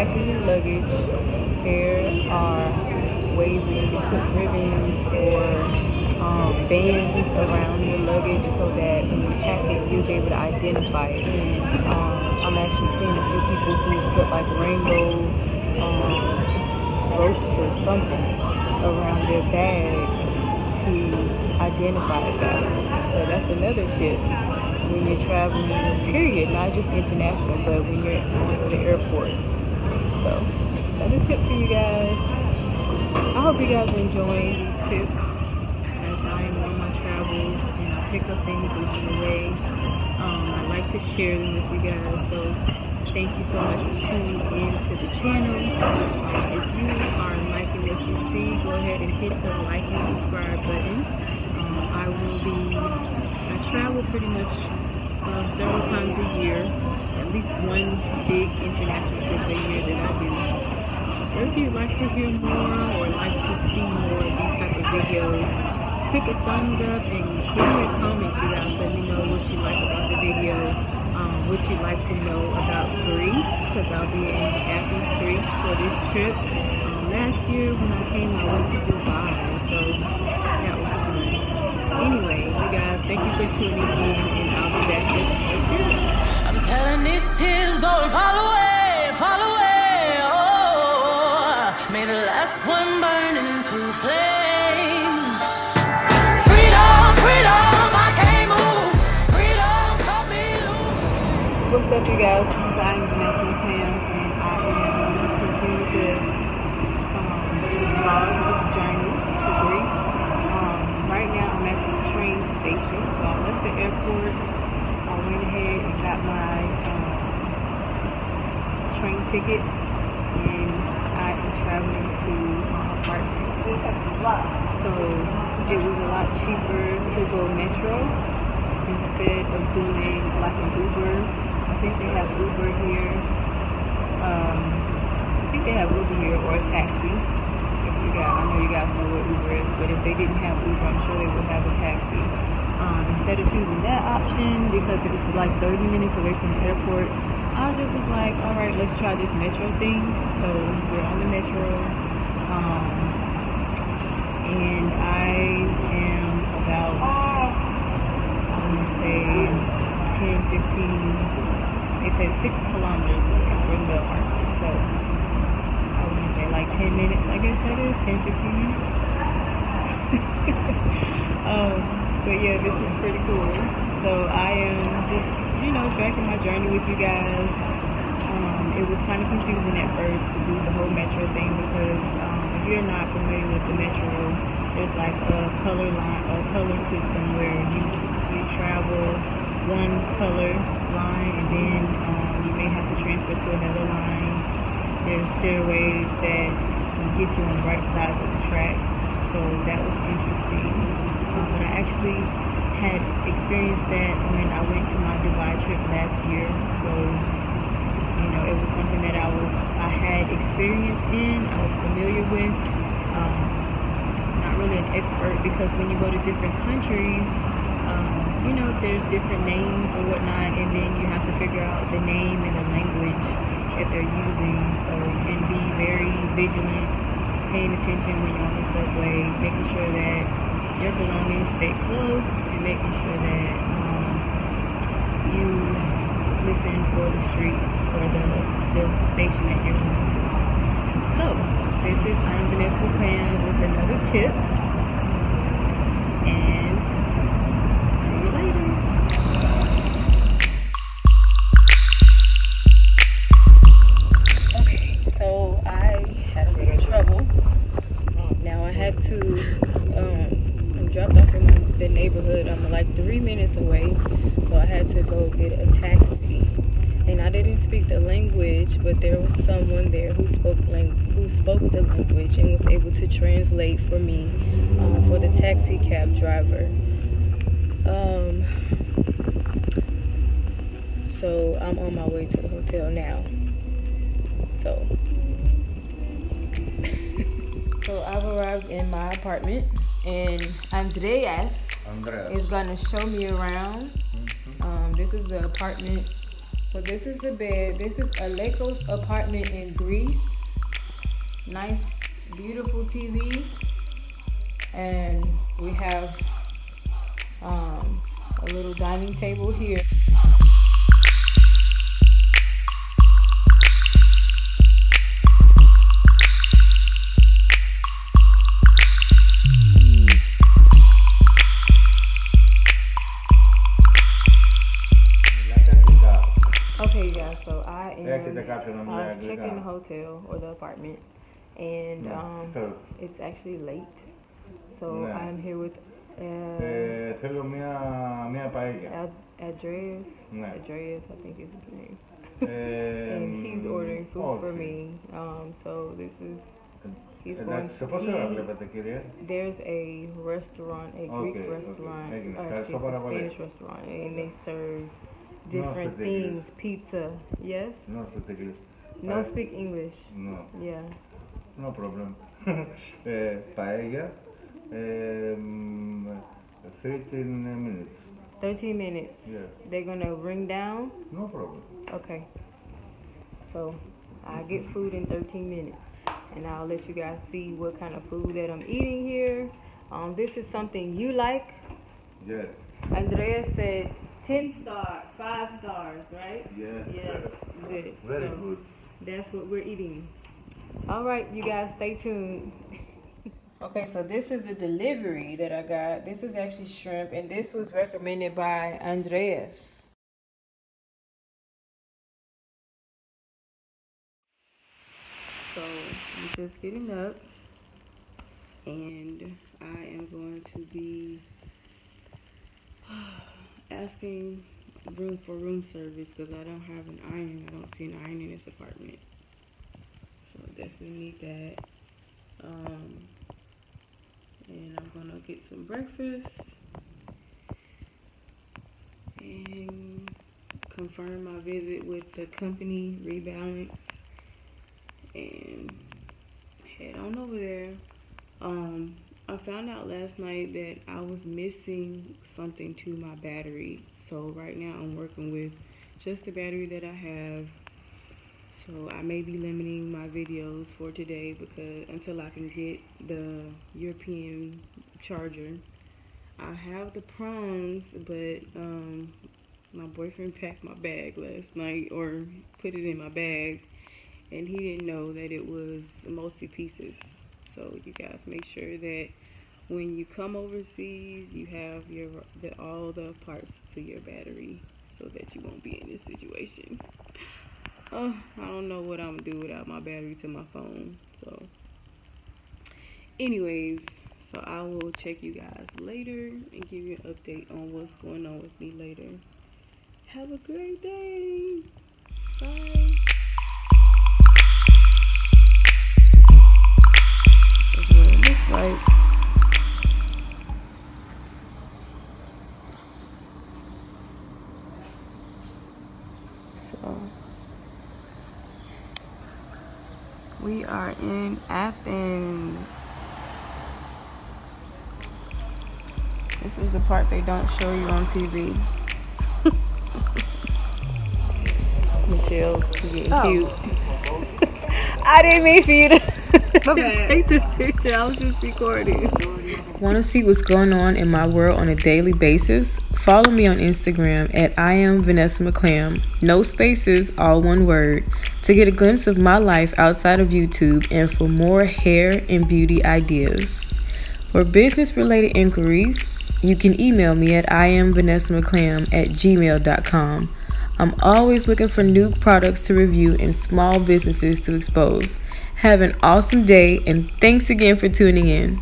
packing your luggage, there are ways that you can put ribbons or bands around your luggage so that when you pack it, you'll be able to identify it. And I'm actually seeing a few people who put like rainbow ropes or something around their bag to identify it faster. So that's another tip when you're traveling, period, not just international, but when you're going to the airport. So another tip for you guys. I hope you guys are enjoying these tips as I am on my travels and I pick up things along the way. I like to share them with you guys. So thank you so much for tuning in to the channel. If you are liking what you see, go ahead and hit the like and subscribe button. I travel pretty much several times a year, at least one big international trip a year that I do. So if you'd like to hear more or like to see more of these type of videos, click a thumbs up and give me a comment, you guys. Let me know what you like about the video, what you'd like to know about Greece, because I'll be in Athens, Greece for this trip. Last year when I came, I went to Dubai, so that was fun. Anyway, you guys, thank you for tuning in, and I'll be back with more tips. I'm telling these tears go and fall away, fall away. Oh, may the last one burn into flames. Freedom, freedom, I can't move. Freedom, cut me loose. What's up, you guys? I'm Vanessa Pam, and I am continue to vlog this journey to Greece. Right now, I'm at the train station, so I left the airport. I went ahead and got my train ticket, and I am traveling to my apartment. So it was a lot cheaper to go metro instead of doing like an Uber. I think they have Uber here. Or a taxi. I know you guys know what Uber is, but if they didn't have Uber, I'm sure they would have a taxi. Instead of choosing that option, because it was like 30 minutes away from the airport, I just was like, all right, let's try this metro thing. So we're on the metro, and I am about, I want to say 10, 15, they said 6 kilometers away from the apartment. So I want to say like 10 minutes, I guess that is, 10, 15 minutes. But yeah, this is pretty cool. So I am just, tracking my journey with you guys. It was kind of confusing at first to do the whole metro thing because if you're not familiar with the metro, there's like a color system where you travel one color line and then you may have to transfer to another line. There's stairways that get you on the right side of the track, so that was interesting. But I actually had experienced that when I went to my Dubai trip last year, so it was something that I had experience in, I was familiar with. Not really an expert because when you go to different countries, there's different names or whatnot, and then you have to figure out the name and the language that they're using. So, and be very vigilant, paying attention when you're on the subway, making sure that your belongings stay close, and making sure that you listen for the streets or the station that you're going to. So, I'm Vanessa Pam with another tip, and see you later. Okay, so I had a little trouble. Now I had to, I'm dropped off in the neighborhood. I'm like 3 minutes away, so I had to go get a taxi. And I didn't speak the language, but there was someone there who spoke the language and was able to translate for me, for the taxi cab driver. So I'm on my way to the hotel now. So I've arrived in my apartment, and Andreas is gonna show me around. This is the apartment So this is the bed. This is Alekos apartment in Greece. Nice, beautiful TV. And we have a little dining table here. Okay, guys, so I am checking the hotel or the apartment, and it's actually late. So I'm here with θέλω μία παέγια. Andreas, I think is his name. And he's ordering food for me. So this is he's going to πώς ώρα βλέπετε, κύριε? There's a restaurant, a Greek restaurant, a Spanish restaurant, and they serve different things. Pizza, yes? No speak English. No speak English. No. Yeah. No problem. Paella, 13 minutes. 13 minutes. Yeah. They're gonna ring down? No problem. Okay. So I get food in 13 minutes, and I'll let you guys see what kind of food that I'm eating here. This is something you like. Yes. Andreas said 10 stars, 5 stars, right? Yes. Yes. Good. Very So good. that's what we're eating. All right, you guys, stay tuned. Okay, so this is the delivery that I got. This is actually shrimp, and this was recommended by Andreas. So I'm just getting up, and I am going to be asking room service because I don't have an iron. I don't see an iron in this apartment, so definitely need that. And I'm gonna get some breakfast and confirm my visit with the company, Rebalance, and head on over there. I found out last night that I was missing something to my battery, so right now I'm working with just the battery that I have. So I may be limiting my videos for today because until I can get the European charger. I have the prongs, but my boyfriend packed my bag last night, or put it in my bag, and he didn't know that it was multi-pieces. So you guys make sure that when you come overseas, you have all the parts to your battery so that you won't be in this situation. I don't know what I'm gonna do without my battery to my phone. So anyways, so I will check you guys later and give you an update on what's going on with me later. Have a great day. Bye. That's what it looks like. So we are in Athens. This is the part they don't show you on TV. Michelle's getting cute. I didn't mean for you to take this picture. I was just recording. Want to see what's going on in my world on a daily basis? Follow me on Instagram at I am Vanessa McClam. No spaces, all one word. To get a glimpse of my life outside of YouTube and for more hair and beauty ideas. For business-related inquiries, you can email me at iamvanessamcclam@gmail.com. I'm always looking for new products to review and small businesses to expose. Have an awesome day, and thanks again for tuning in.